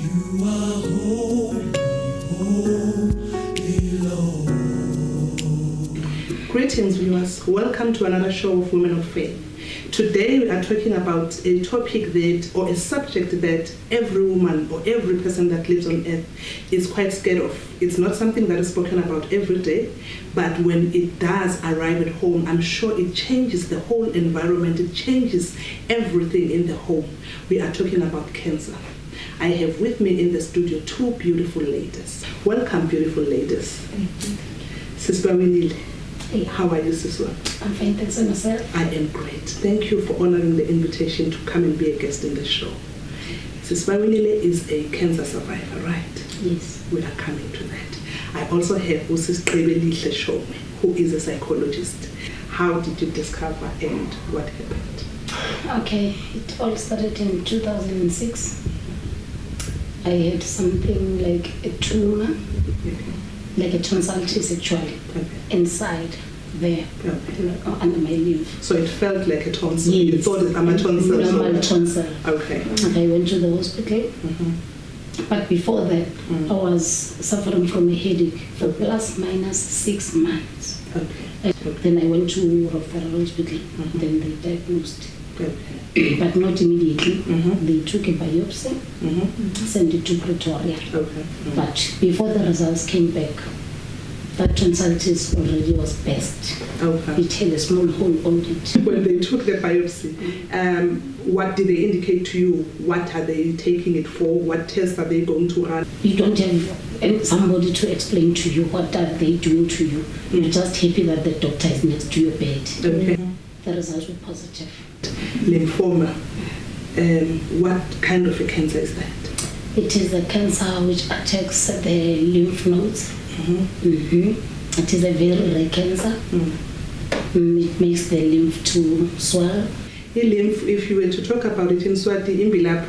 You are holy, holy Lord. Greetings, viewers. Welcome to another show of Women of Faith. Today we are talking about a topic or a subject that every woman or every person that lives on earth is quite scared of. It's not something that is spoken about every day, but when it does arrive at home, I'm sure it changes the whole environment. It changes everything in the home. We are talking about cancer. I have with me in the studio two beautiful ladies. Welcome, beautiful ladies. Sister Winile. Hey. How are you, Siswa? I'm fine, thanks, and yourself? I am great. Thank you for honoring the invitation to come and be a guest in the show. Sister Winile is a cancer survivor, right? Yes. We are coming to that. I also have Sister Belihle Shome, who is a psychologist. How did you discover and what happened? Okay, it all started in 2006. I had something like a tumor, like a tonsillitis actually, inside there, under my lymph. So it felt like a tonsil. Yes. You thought I'm a tonsil. Normal tonsil. Okay. I went to the hospital, but before that, I was suffering from a headache for plus minus 6 months. Okay. Then I went to referral hospital. Then they diagnosed. Okay. But not immediately. They took a biopsy, sent it to Pretoria. Okay. But before the results came back, that tonsillitis already was burst. Okay. It had a small hole on it. When they took the biopsy, what did they indicate to you? What are they taking it for? What tests are they going to run? You don't have somebody to explain to you what are they doing to you. You're just happy that the doctor is next to your bed. Okay. The results were positive. Lymphoma. What kind of a cancer is that? It is a cancer which attacks the lymph nodes. It is a very rare cancer. It makes the lymph to swell. The lymph, if you were to talk about it in Swati, imbilap,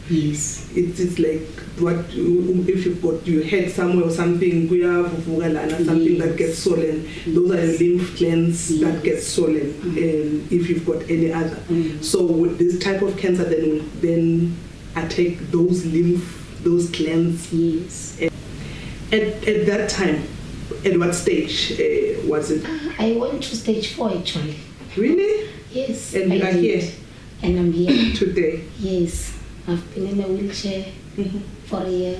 Yes. it's like what if you've got your head somewhere or something, something that gets swollen. Those are the lymph glands that get swollen. If you've got any other, so with this type of cancer, then will then attack those glands. Yes. At that time, at what stage was it? I went to stage 4 actually. Really? Yes. And you I are did. here And I'm here. today. Yes. I've been in a wheelchair for a year.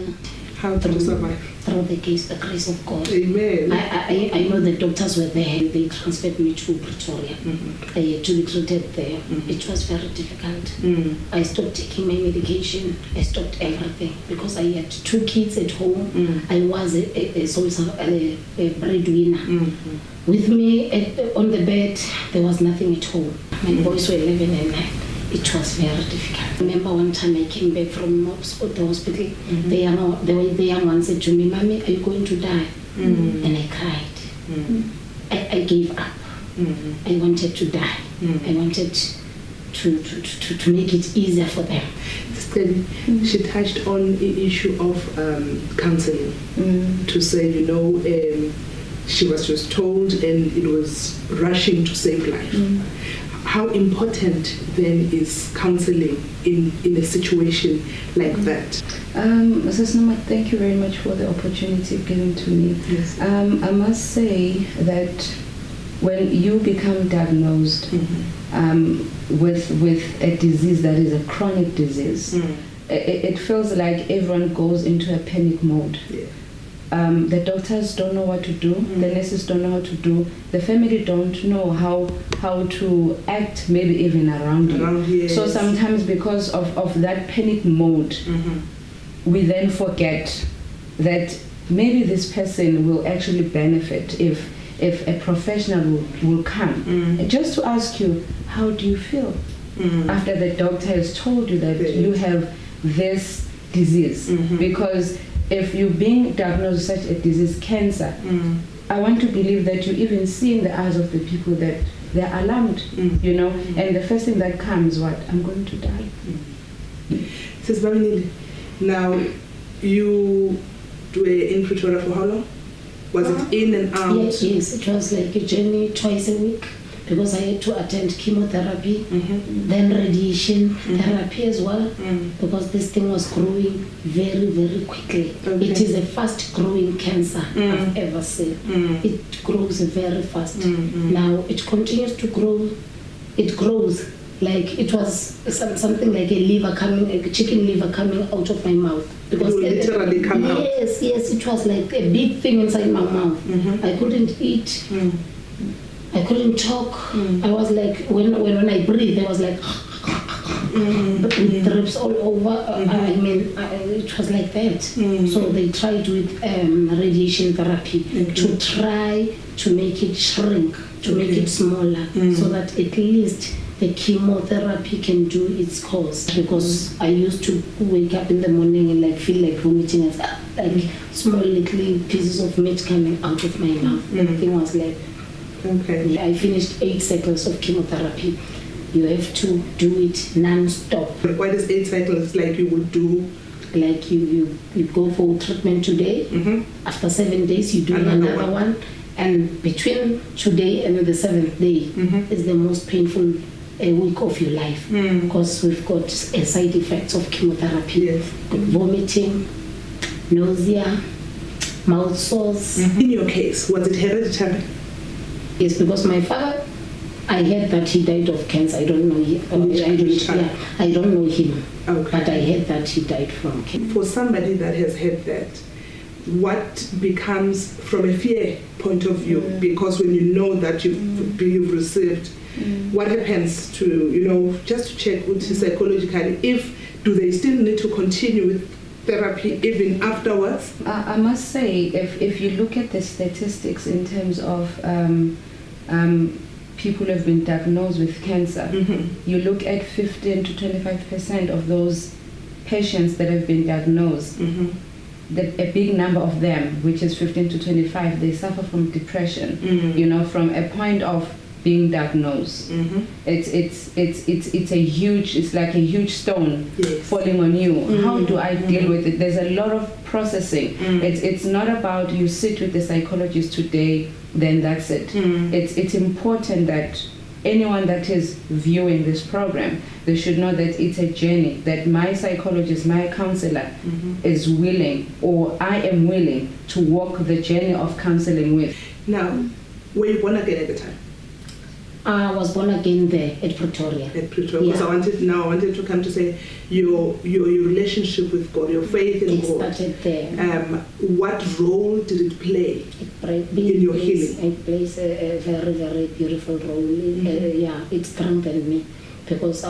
How did you survive? Through the grace of God. Amen. I know the doctors were there. They transferred me to Pretoria. I had to be treated there. It was very difficult. I stopped taking my medication. I stopped everything because I had 2 kids at home. I was a breadwinner. With me on the bed, there was nothing at home. My boys were 11 and 9. It was very difficult. I remember one time I came back from the hospital. The young one said to me, "Mommy, are you going to die?" And I cried. I gave up. I wanted to die. I wanted to make it easier for them. Still, she touched on the issue of counseling to say, she was just told and it was rushing to save life. How important then is counseling in a situation like that? Mrs. Noma, thank you very much for the opportunity given to me. Yes. I must say that when you become diagnosed with a disease that is a chronic disease, it feels like everyone goes into a panic mode. Yeah. The doctors don't know what to do, the nurses don't know what to do, the family don't know how to act, maybe even around you. Yes. So sometimes because of that panic mode, we then forget that maybe this person will actually benefit if a professional will come. Just to ask you, how do you feel after the doctor has told you that you have this disease? Because if you're being diagnosed with such a disease, cancer, I want to believe that you even see in the eyes of the people that they're alarmed, and the first thing that comes, what? I'm going to die. Sis Baminile, now you were in Pretoria for how long? Was it in and out? Yes, it was like a journey twice a week. because I had to attend chemotherapy, Mm-hmm. then radiation therapy as well, Mm. because this thing was growing very, very quickly. Okay. It is a fast-growing cancer I've ever seen. Mm. It grows very fast. Mm. Now it continues to grow. It grows like it was something like a chicken liver coming out of my mouth. It will literally come out. Yes, it was like a big thing inside my mouth. Mhm. I couldn't eat. Mm. I couldn't talk. I was like, when I breathed, I was like, with drips all over. I mean, it was like that. So they tried with radiation therapy to try to make it shrink, to make it smaller, so that at least the chemotherapy can do its course. Because I used to wake up in the morning and like feel like vomiting, and like small little pieces of meat coming out of my mouth. The thing was like, Okay. I finished 8 cycles of chemotherapy. You have to do it non-stop. What is 8 cycles like you would do? Like you go for treatment today. Mhm. After 7 days, you do another one. And between today and the 7th day is the most painful week of your life, because we've got side effects of chemotherapy. Yes. Got vomiting, nausea, mouth sores. In your case, was it hereditary? Yes, because my father, I heard that he died of cancer. I don't know him. I don't know him. Okay. But I heard that he died from cancer. For somebody that has had that, what becomes from a fear point of view? Because when you know that you've received, what happens to, just to check with psychologically, do they still need to continue with therapy even afterwards? I must say, if you look at the statistics in terms of people who have been diagnosed with cancer, you look at 15 to 25% of those patients that have been diagnosed, a big number of them, which is 15 to 25, they suffer from depression, from a point of being diagnosed. It's a huge, it's like a huge stone falling on you. How do I deal with it? There's a lot of processing. It's not about you sit with the psychologist today, then that's it. It's important that anyone that is viewing this program, they should know that it's a journey, that my psychologist, my counselor is willing, or I am willing to walk the journey of counseling with. Now, were you born again at the time? I was born again there at Pretoria. At Pretoria, because I wanted to come to say your relationship with God, your faith in God. Started there. What role did it play in your healing? It plays a very, very beautiful role. It strengthened me, because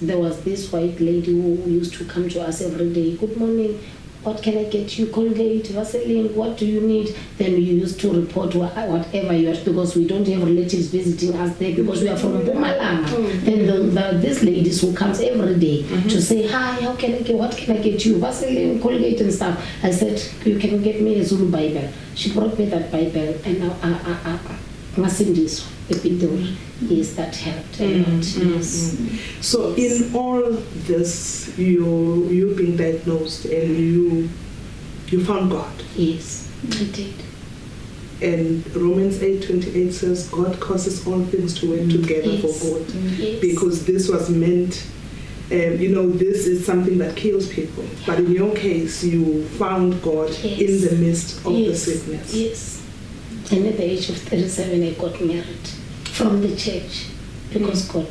there was this white lady who used to come to us every day. Good morning. What can I get you? Colgate, Vaseline, what do you need? Then we used to report whatever you had, because we don't have relatives visiting us there, because we are from Mpumalanga. Then these ladies who comes every day to say, hi, what can I get you? Vaseline, Colgate and stuff. I said, you can get me a Zulu Bible. She brought me that Bible, and now Masindis, yes, that helped a lot. Yes. So in all this, you being diagnosed and you found God. Yes, I did. And Romans 8:28 says, God causes all things to work together for good. Yes. Because this was meant, this is something that kills people. But in your case, you found God in the midst of the sickness. Yes. And at the age of 37, I got married from the church, because God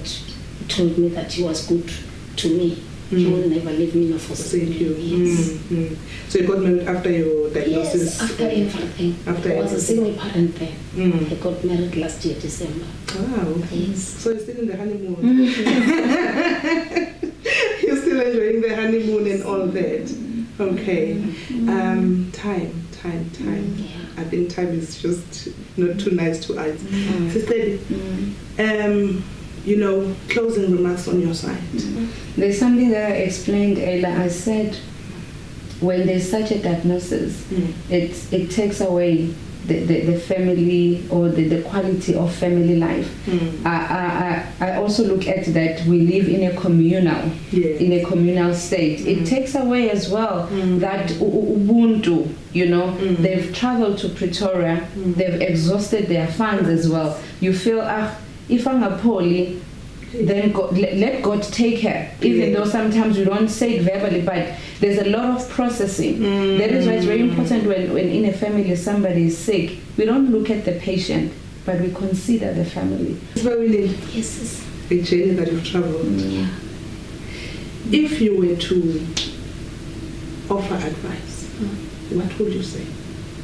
told me that He was good to me. He will never leave me nor forsake me. Yes. So you got married after your diagnosis? Yes, after everything. I was a single parent then. I got married last year, December. Wow. Yes. So you're still in the honeymoon? You're still enjoying the honeymoon and all that? Okay. Time. Yeah. I think time is just not too nice to us. Sister, closing remarks on your side. There's something that I explained earlier. I said, when there's such a diagnosis, it takes away the family, or the quality of family life. I also look at that we live in a communal state. It takes away as well that ubuntu, they've traveled to Pretoria, they've exhausted their funds as well. You feel, if angapholi, then God, let God take her. Even though sometimes we don't say it verbally, but there's a lot of processing. That is why it's very important when in a family somebody is sick, we don't look at the patient, but we consider the family. Yes. A journey that you've traveled. Yeah. If you were to offer advice, what would you say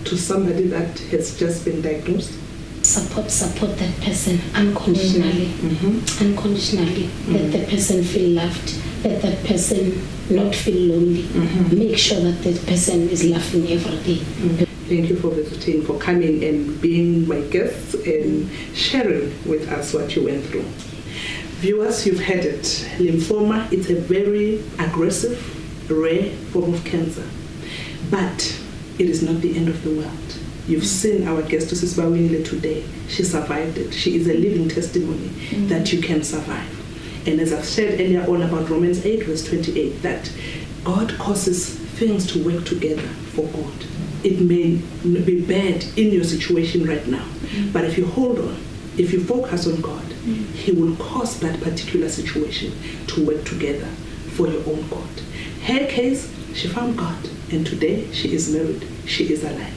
to somebody that has just been diagnosed? Support that person unconditionally. Unconditionally. Let the person feel loved. Let that person not feel lonely. Make sure that that person is laughing every day. Thank you for visiting, for coming and being my guests and sharing with us what you went through. Viewers, you've heard it. Lymphoma, it's a very aggressive, rare form of cancer. But it is not the end of the world. You've seen our guest, Tusisi Bawinile, today. She survived it. She is a living testimony that you can survive. And as I've said earlier on about Romans 8, verse 28, that God causes things to work together for good. It may be bad in your situation right now, but if you hold on, if you focus on God, He will cause that particular situation to work together for your own good. Her case, she found God, and today she is married. She is alive.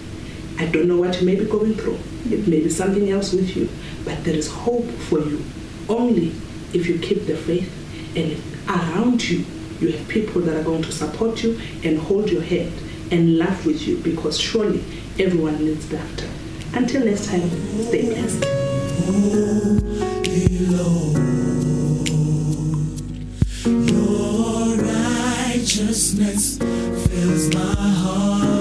I don't know what you may be going through. It may be something else with you, but there is hope for you only if you keep the faith, and if around you you have people that are going to support you and hold your hand and laugh with you, because surely everyone needs laughter. Until next time, stay blessed. Holy Lord, your righteousness fills my heart.